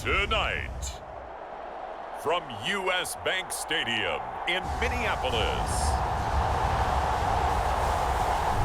Tonight, from U.S. Bank Stadium in Minneapolis,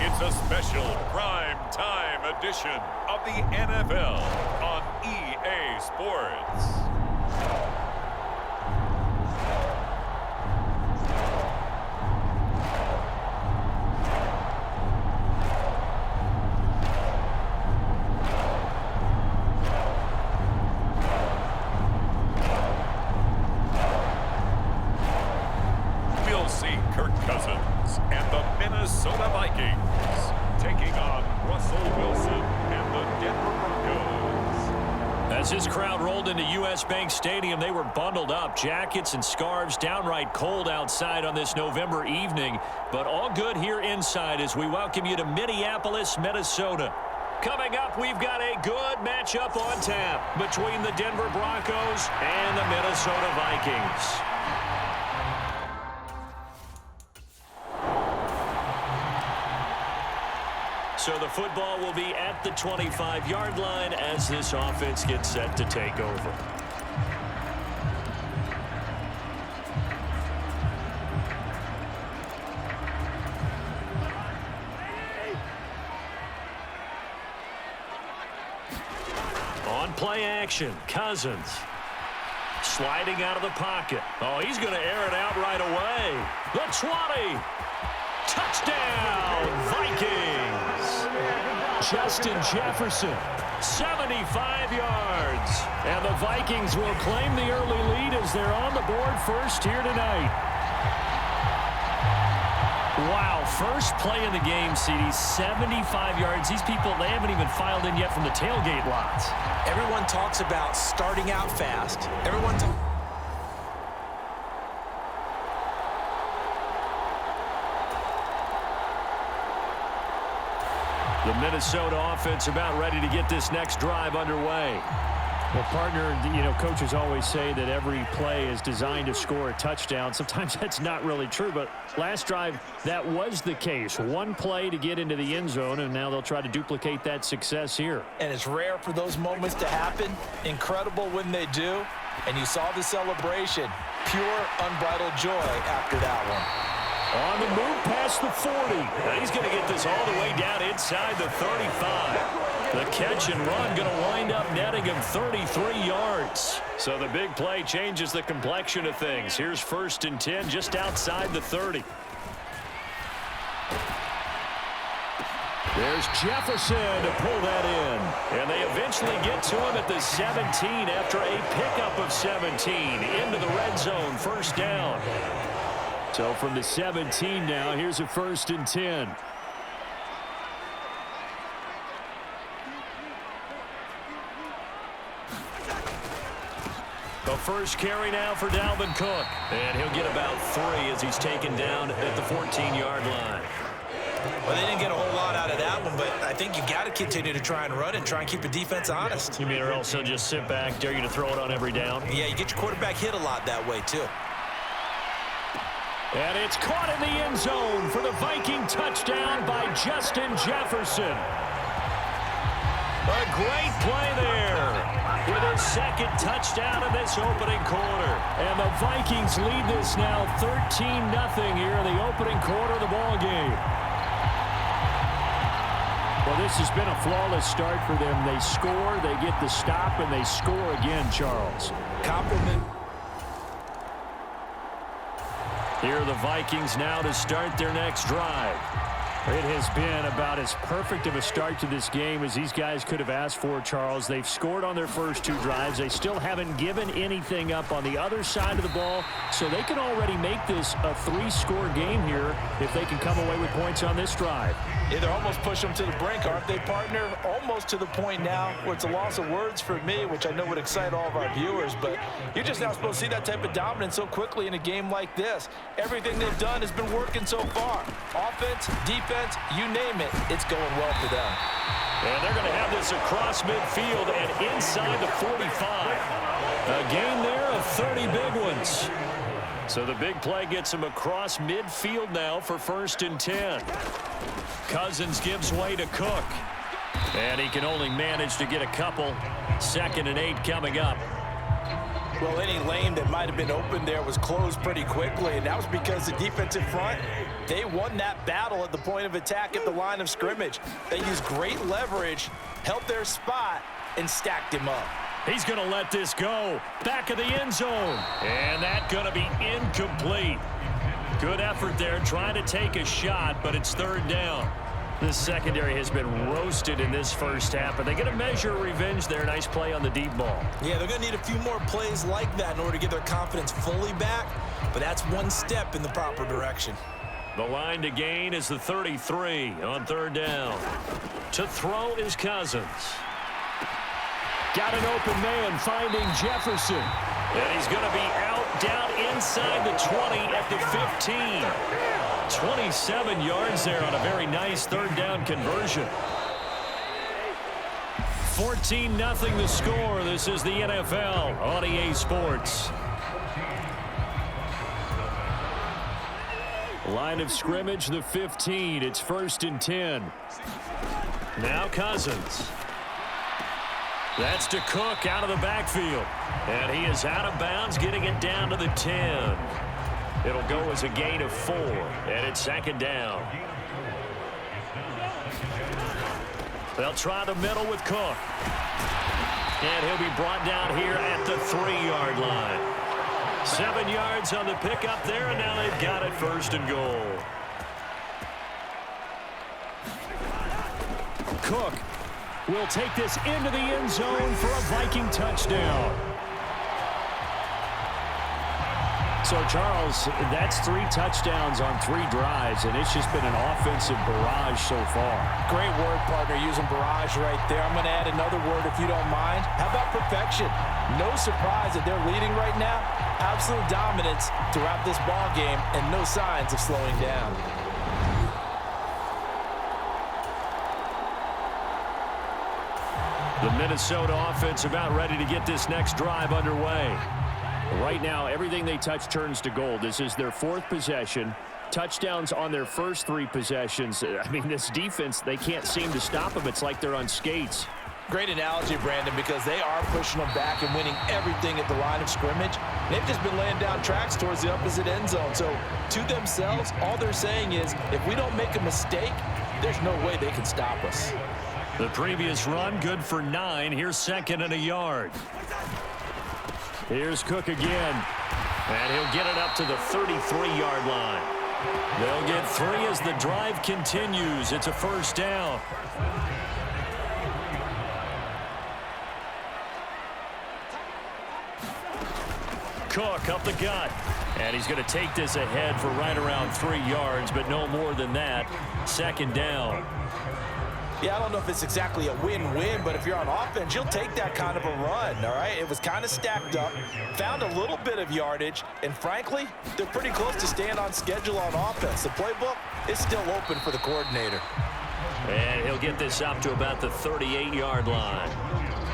it's a special prime time edition of the NFL on EA Sports. Minnesota Vikings taking on Russell Wilson and the Denver Broncos. As this crowd rolled into U.S. Bank Stadium, they were bundled up, jackets and scarves, downright cold outside on this November evening, but all good here inside as we welcome you to Minneapolis, Minnesota. Coming up, we've got a good matchup on tap between the Denver Broncos and the Minnesota Vikings. So the football will be at the 25-yard line as this offense gets set to take over. On play action, Cousins. Sliding out of the pocket. Oh, he's going to air it out right away. The 20. Touchdown, Vikings. Justin Jefferson, 75 yards. And the Vikings will claim the early lead as they're on the board first here tonight. Wow, first play in the game, CD, 75 yards. These people, they haven't even filed in yet from the tailgate lots. Everyone talks about starting out fast. The Minnesota offense about ready to get this next drive underway. Well, partner, coaches always say that every play is designed to score a touchdown. Sometimes that's not really true, but last drive, that was the case. One play to get into the end zone, and now they'll try to duplicate that success here. And it's rare for those moments to happen. Incredible when they do. And you saw the celebration. Pure, unbridled joy after that one. On the move past the 40. Now he's going to get this all the way down inside the 35. The catch and run going to wind up netting him 33 yards. So the big play changes the complexion of things. Here's 1st and 10 just outside the 30. There's Jefferson to pull that in. And they eventually get to him at the 17 after a pickup of 17 into the red zone. 1st down. So from the 17 now, here's a 1st and 10. The first carry now for Dalvin Cook. And he'll get about 3 as he's taken down at the 14-yard line. Well, they didn't get a whole lot out of that one, but I think you got to continue to try and run and try and keep the defense honest. You mean or else they'll just sit back, dare you to throw it on every down? Yeah, you get your quarterback hit a lot that way, too. And it's caught in the end zone for the Viking touchdown by Justin Jefferson. A great play there with his 2nd touchdown in this opening quarter. And the Vikings lead this now 13-0 here in the opening quarter of the ball game. Well, this has been a flawless start for them. They score, they get the stop, and they score again, Charles. Compliment. Here are the Vikings now to start their next drive. It has been about as perfect of a start to this game as these guys could have asked for, Charles. They've scored on their first 2 drives. They still haven't given anything up on the other side of the ball, so they can already make this a 3-score game here if they can come away with points on this drive. Yeah, they're almost pushing them to the brink, aren't they, partner? Almost to the point now where it's a loss of words for me, which I know would excite all of our viewers, but you're just not supposed to see that type of dominance so quickly in a game like this. Everything they've done has been working so far. Offense, defense, you name it, it's going well for them. And they're going to have this across midfield and inside the 45. A gain there of 30 big ones. So the big play gets him across midfield now for 1st and 10. Cousins gives way to Cook. And he can only manage to get a couple. 2nd and 8 coming up. Well, any lane that might have been open there was closed pretty quickly, and that was because the defensive front, they won that battle at the point of attack at the line of scrimmage. They used great leverage, held their spot, and stacked him up. He's going to let this go. Back of the end zone. And that's going to be incomplete. Good effort there, trying to take a shot, but it's 3rd down. This secondary has been roasted in this first half, but they get a measure of revenge there. Nice play on the deep ball. Yeah, they're going to need a few more plays like that in order to get their confidence fully back, but that's one step in the proper direction. The line to gain is the 33 on 3rd down. To throw is Cousins. Got an open man finding Jefferson. And he's going to be out down inside the 20 at the 15. 27 yards there on a very nice 3rd down conversion. 14-0 the score. This is the NFL on EA Sports. Line of scrimmage, the 15. It's 1st and 10. Now Cousins. That's to Cook out of the backfield. And he is out of bounds, getting it down to the 10. It'll go as a gain of 4, and it's 2nd down. They'll try the middle with Cook. And he'll be brought down here at the 3-yard line. 7 yards on the pickup there, and now they've got it 1st and goal. Cook will take this into the end zone for a Viking touchdown. So, Charles, that's 3 touchdowns on 3 drives, and it's just been an offensive barrage so far. Great word, partner, using barrage right there. I'm going to add another word if you don't mind. How about perfection? No surprise that they're leading right now. Absolute dominance throughout this ball game and no signs of slowing down. The Minnesota offense about ready to get this next drive underway. Right now, everything they touch turns to gold. This is their 4th possession. Touchdowns on their first 3 possessions. I mean, this defense, they can't seem to stop them. It's like they're on skates. Great analogy, Brandon, because they are pushing them back and winning everything at the line of scrimmage. They've just been laying down tracks towards the opposite end zone. So, to themselves, all they're saying is, if we don't make a mistake, there's no way they can stop us. The previous run, good for 9. Here's 2nd and a yard. Here's Cook again. And he'll get it up to the 33-yard line. They'll get 3 as the drive continues. It's a 1st down. Cook up the gut. And he's going to take this ahead for right around 3 yards, but no more than that. 2nd down. Yeah, I don't know if it's exactly a win-win, but if you're on offense, you'll take that kind of a run, all right? It was kind of stacked up, found a little bit of yardage, and frankly, they're pretty close to staying on schedule on offense. The playbook is still open for the coordinator. And he'll get this up to about the 38-yard line.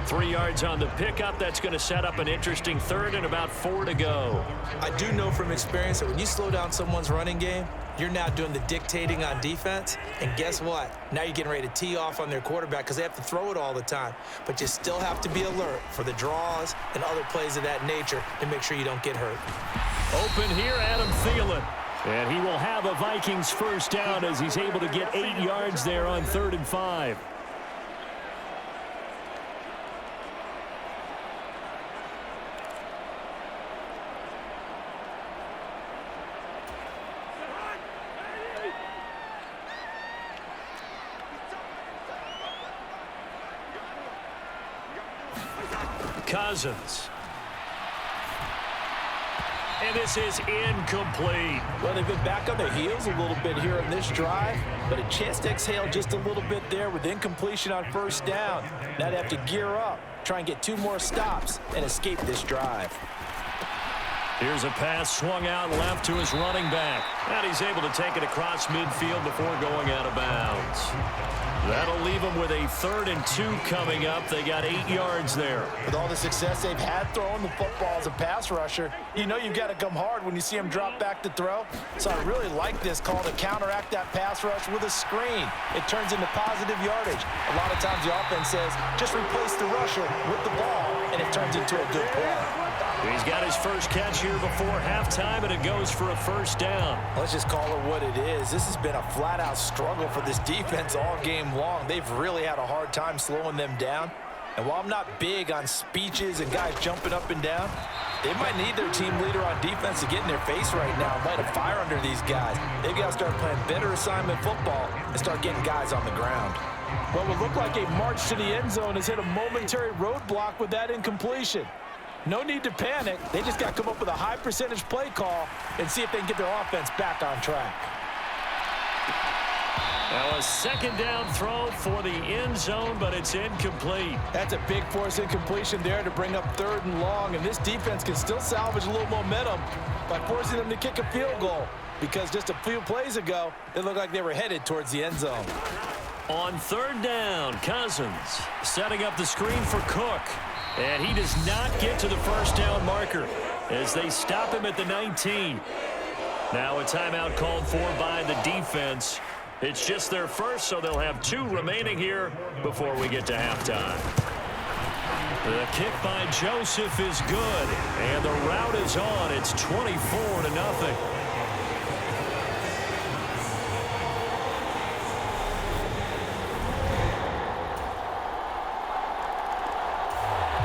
3 yards on the pickup. That's going to set up an interesting 3rd and about 4 to go. I do know from experience that when you slow down someone's running game, you're now doing the dictating on defense. And guess what? Now you're getting ready to tee off on their quarterback because they have to throw it all the time. But you still have to be alert for the draws and other plays of that nature to make sure you don't get hurt. Open here, Adam Thielen. And he will have a Vikings 1st down as he's able to get 8 yards there on 3rd and 5. Cousins. And this is incomplete. Well, they've been back on their heels a little bit here in this drive, but a chance to exhale just a little bit there with incompletion on first down. Now they have to gear up, try and get 2 more stops, and escape this drive. Here's a pass swung out left to his running back. And he's able to take it across midfield before going out of bounds. That'll leave them with a 3rd and 2 coming up. They got 8 yards there. With all the success they've had throwing the football as a pass rusher, you know you've got to come hard when you see him drop back to throw. So I really like this call to counteract that pass rush with a screen. It turns into positive yardage. A lot of times the offense says, just replace the rusher with the ball, and it turns into a good play. He's got his first catch here before halftime, and it goes for a 1st down. Let's just call it what it is. This has been a flat-out struggle for this defense all game long. They've really had a hard time slowing them down. And while I'm not big on speeches and guys jumping up and down, they might need their team leader on defense to get in their face right now and light a fire under these guys. They've got to start playing better assignment football and start getting guys on the ground. What would look like a march to the end zone has hit a momentary roadblock with that incompletion. No need to panic. They just got to come up with a high percentage play call and see if they can get their offense back on track. Now a 2nd down throw for the end zone, but it's incomplete. That's a big force incompletion there to bring up 3rd and long, and this defense can still salvage a little momentum by forcing them to kick a field goal, because just a few plays ago, it looked like they were headed towards the end zone. On 3rd down, Cousins setting up the screen for Cook. And he does not get to the 1st down marker as they stop him at the 19. Now a timeout called for by the defense. It's just their first, so they'll have 2 remaining here before we get to halftime. The kick by Joseph is good, and the route is on. It's 24-0.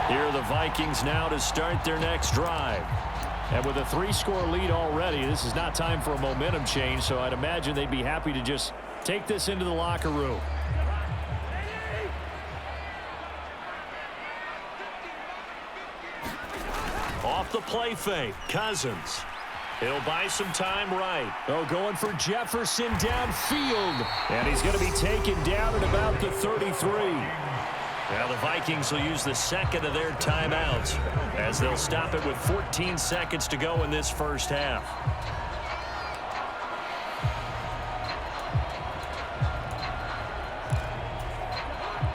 Here are the Vikings now to start their next drive. And with a 3-score lead already, this is not time for a momentum change, so I'd imagine they'd be happy to just take this into the locker room. Off the play fake, Cousins. He'll buy some time right. Oh, going for Jefferson downfield. And he's going to be taken down at about the 33. Now the Vikings will use the 2nd of their timeouts as they'll stop it with 14 seconds to go in this first half.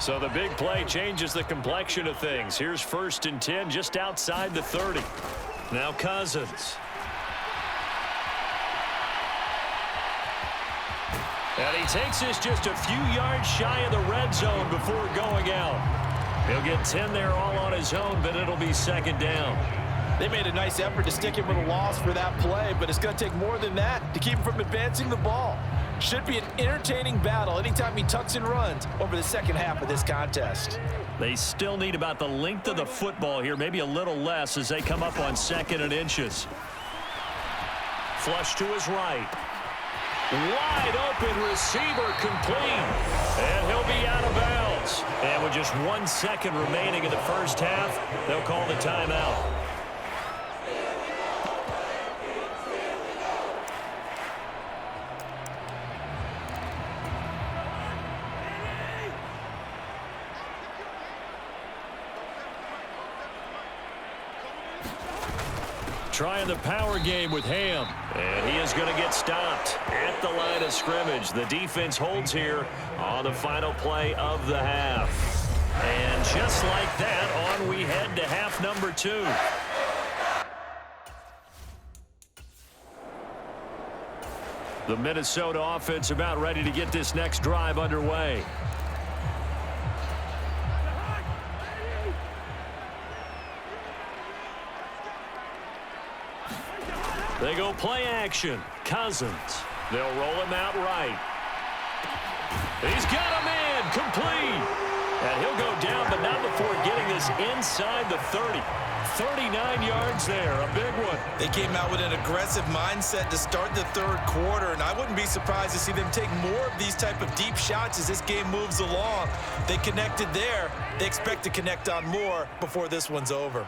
So the big play changes the complexion of things. Here's 1st and 10 just outside the 30. Now Cousins. And he takes this just a few yards shy of the red zone before going out. He'll get 10 there all on his own, but it'll be 2nd down. They made a nice effort to stick him with a loss for that play, but it's going to take more than that to keep him from advancing the ball. Should be an entertaining battle anytime he tucks and runs over the 2nd half of this contest. They still need about the length of the football here, maybe a little less as they come up on 2nd and inches. Flush to his right. Wide open receiver complete. And he'll be out of bounds. And with just 1 second remaining in the first half, they'll call the timeout. Trying the power game with Ham. And he is going to get stopped at the line of scrimmage. The defense holds here on the final play of the half. And just like that, on we head to half number 2. The Minnesota offense about ready to get this next drive underway. They go play action. Cousins. They'll roll him out right. He's got a man complete. And he'll go down, but not before getting this inside the 30. 39 yards there, a big one. They came out with an aggressive mindset to start the 3rd quarter, and I wouldn't be surprised to see them take more of these type of deep shots as this game moves along. They connected there, they expect to connect on more before this one's over.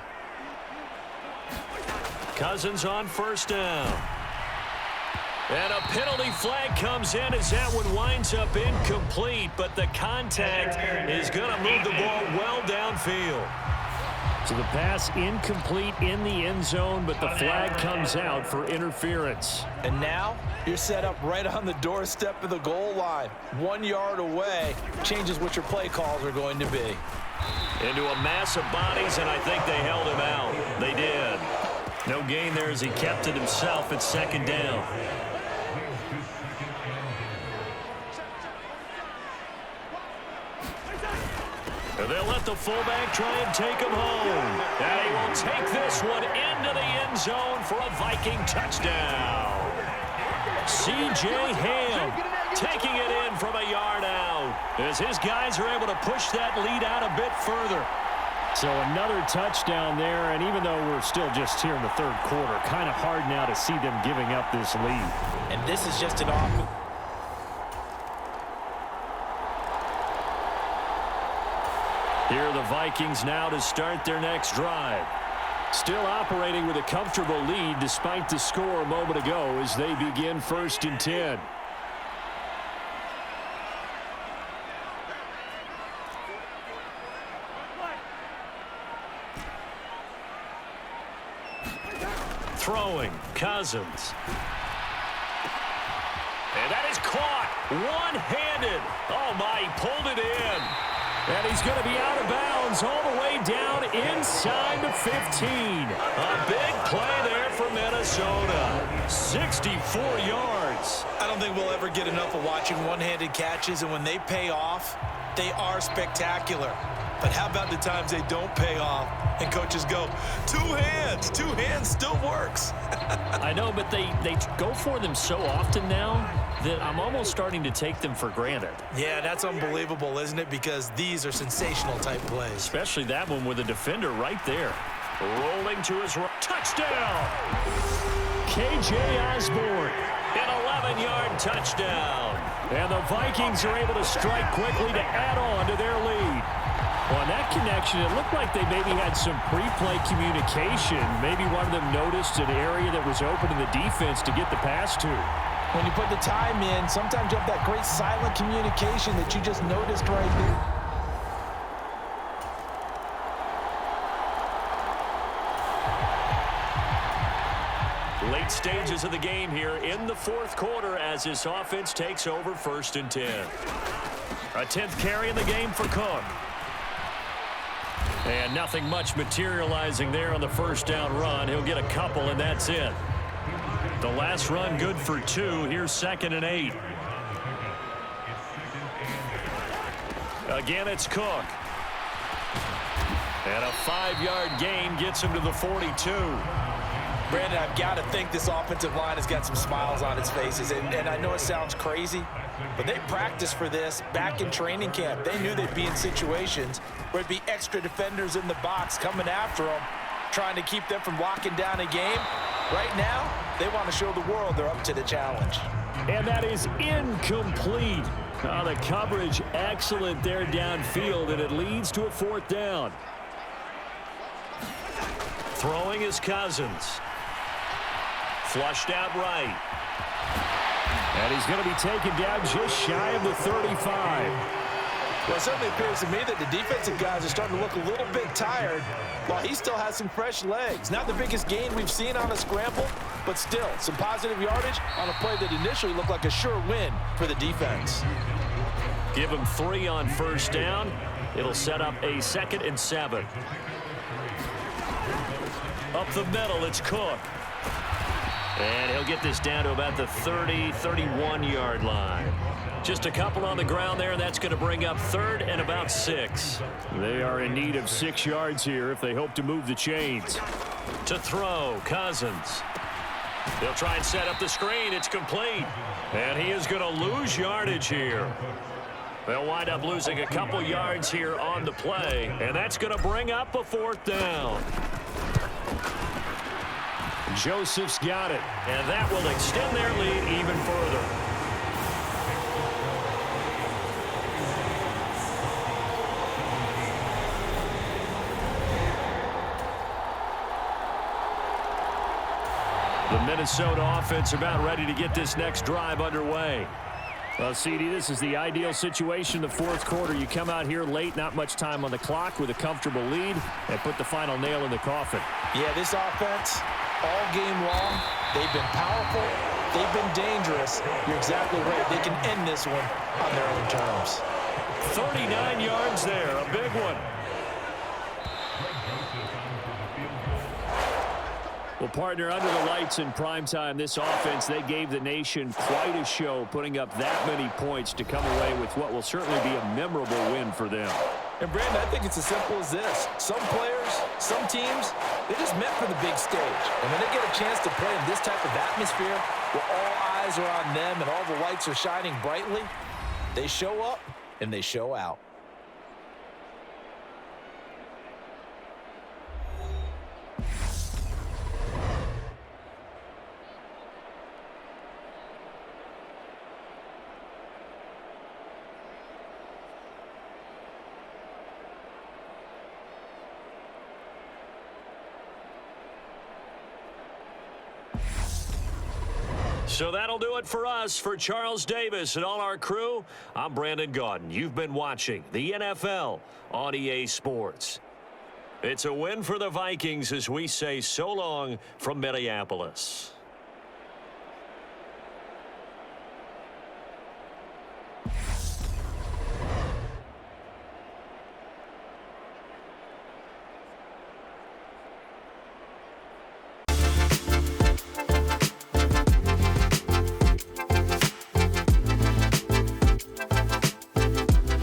Cousins on first down. And a penalty flag comes in as that one winds up incomplete, but the contact is going to move the ball well downfield. So the pass incomplete in the end zone, but the flag comes out for interference. And now you're set up right on the doorstep of the goal line. 1 yard away changes what your play calls are going to be. Into a mass of bodies, and I think they held him out. They did. No gain there as he kept it himself at second down. And they'll let the fullback try and take him home. And he will take this one into the end zone for a Viking touchdown. C.J. Ham taking it in from a yard out as his guys are able to push that lead out a bit further. So another touchdown there, and even though we're still just here in the third quarter, kind of hard now to see them giving up this lead. And this is just an offense. Here are the Vikings now to start their next drive. Still operating with a comfortable lead despite the score a moment ago as they begin 1st and 10. Throwing, Cousins. And that is caught one-handed. Oh, my, he pulled it in. And he's going to be out of bounds all the way down inside the 15. A big play there for Minnesota. 64 yards. I don't think we'll ever get enough of watching one-handed catches, and when they pay off, they are spectacular. But how about the times they don't pay off and coaches go, two hands still works. I know, but they go for them so often now that I'm almost starting to take them for granted. Yeah, that's unbelievable, isn't it? Because these are sensational type plays. Especially that one with a defender right there. Rolling to his right. Touchdown! K.J. Osborne. An 11-yard touchdown. And the Vikings are able to strike quickly to add on to their lead. Well, on that connection, it looked like they maybe had some pre-play communication. Maybe one of them noticed an area that was open in the defense to get the pass to. When you put the time in, sometimes you have that great silent communication that you just noticed right there. Late stages of the game here in the fourth quarter as this offense takes over 1st and 10. A 10th carry in the game for Cook. And nothing much materializing there on the first down run. He'll get a couple, and that's it. The last run good for 2. Here's 2nd and 8. Again, it's Cook. And a 5-yard gain gets him to the 42. Brandon, I've got to think this offensive line has got some smiles on its faces. And I know it sounds crazy, but they practiced for this back in training camp. They knew they'd be in situations where it'd be extra defenders in the box coming after them, trying to keep them from locking down a game. Right now, they want to show the world they're up to the challenge. And that is incomplete. The coverage excellent there downfield, and it leads to a 4th down. Throwing is Cousins. Flushed out right. And he's going to be taken down just shy of the 35. Well, it certainly appears to me that the defensive guys are starting to look a little bit tired while he still has some fresh legs. Not the biggest gain we've seen on a scramble, but still some positive yardage on a play that initially looked like a sure win for the defense. Give him 3 on first down. It'll set up a 2nd and 7. Up the middle, it's Cook. And he'll get this down to about the 30, 31-yard line. Just a couple on the ground there, and that's going to bring up 3rd and about 6. They are in need of 6 yards here if they hope to move the chains. To throw, Cousins. They'll try and set up the screen. It's complete. And he is going to lose yardage here. They'll wind up losing a couple yards here on the play, and that's going to bring up a 4th down. Joseph's got it. And that will extend their lead even further. The Minnesota offense about ready to get this next drive underway. Well, CD, this is the ideal situation in the fourth quarter. You come out here late, not much time on the clock with a comfortable lead, and put the final nail in the coffin. Yeah, this offense, all game long, they've been powerful, they've been dangerous. You're exactly right. They can end this one on their own terms. 39 yards there, a big one. Well, partner, under the lights in primetime, this offense, they gave the nation quite a show, putting up that many points to come away with what will certainly be a memorable win for them. And, Brandon, I think it's as simple as this. Some players, some teams, they're just meant for the big stage. And when they get a chance to play in this type of atmosphere where all eyes are on them and all the lights are shining brightly, they show up and they show out. So that'll do it for us. For Charles Davis and all our crew, I'm Brandon Gaudin. You've been watching the NFL on EA Sports. It's a win for the Vikings as we say so long from Minneapolis.